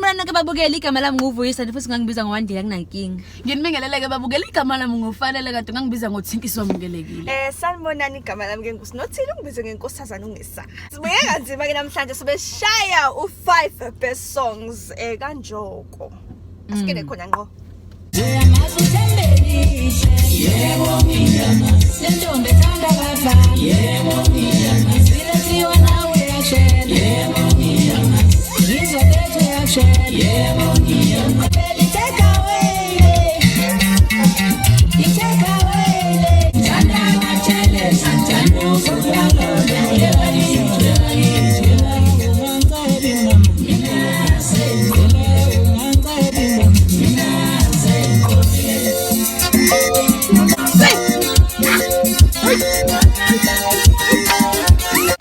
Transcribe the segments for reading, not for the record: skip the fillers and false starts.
Sanibona ke babukeli igama lami nguvuyisa futhi ngangibiza ngoWandile kunankinga. Nginibingelele ke babukeli igama lami ngufanele kade ngangibiza ngoThinkiso wamukelekile. Sanibonani igama lami ke nguSinothile ungibize ngenkosazana ungesazi. Sibuye kanzima ke namhlanje sobeshaya u5 best songs kanjoko. Asikene khona ngqo. Yebo ngiyama sentombe thanda bafana yebo ngiyama silethiwa nawe yashela yebo ngiyama ngizobethe yashela yebo ngiyama take away thanda ngachele sanjani uzokulala yebo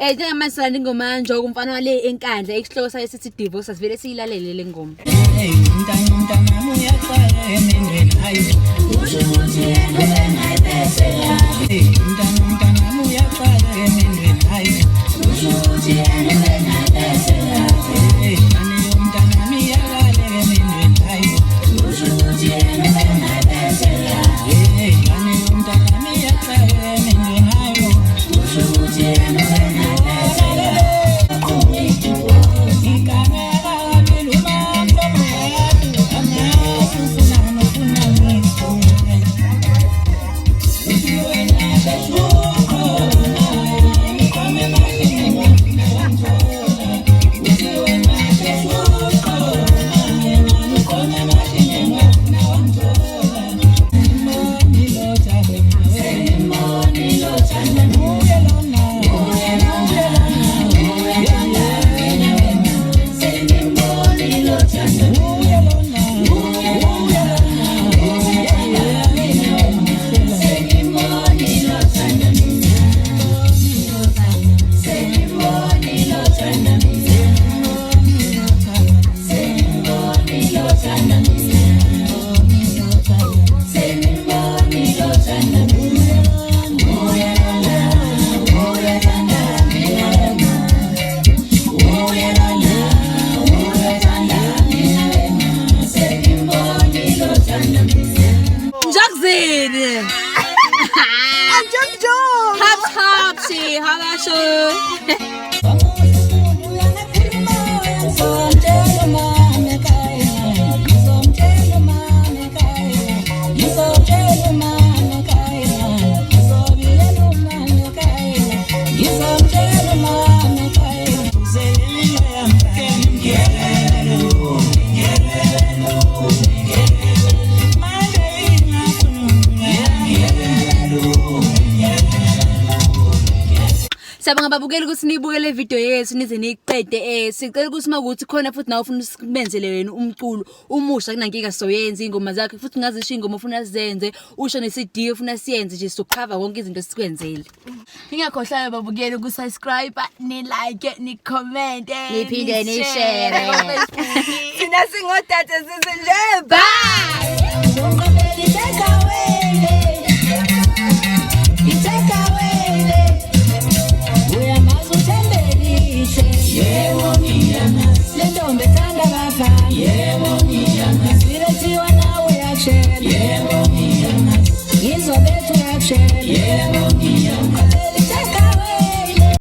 Njengamanje ngingomanje kumfana wale enkandla esihloko sayo sithi divorce asivele siyilalele le ngoma. Umntana uyaqala emendweni hayi usho ukuthi yena engayibesela umntana uyaqala emendweni hayi usho ukuthi yena engayibesela umntana uyaqala emendweni hayi usho ukuthi yena engayibesela umntana uyaqala emendweni hayi usho ukuthi yena Sabanga babukeli ukuthi nibukele video yethu nize niqede sicela ukuthi makuthi khona futhi nawe ufuna usibenzele wena umculo umusha kunankinga soyenza ingoma zakhe futhi ngazisho ingoma ufuna sizenze usho neCD ufuna siyenze nje sokucover konke izinto sikwenzele. Ngingakhohlwa babukeli ukusubscribe, ni like, ni comment, niphinde ni share. Sina singodade sizinje. Bye.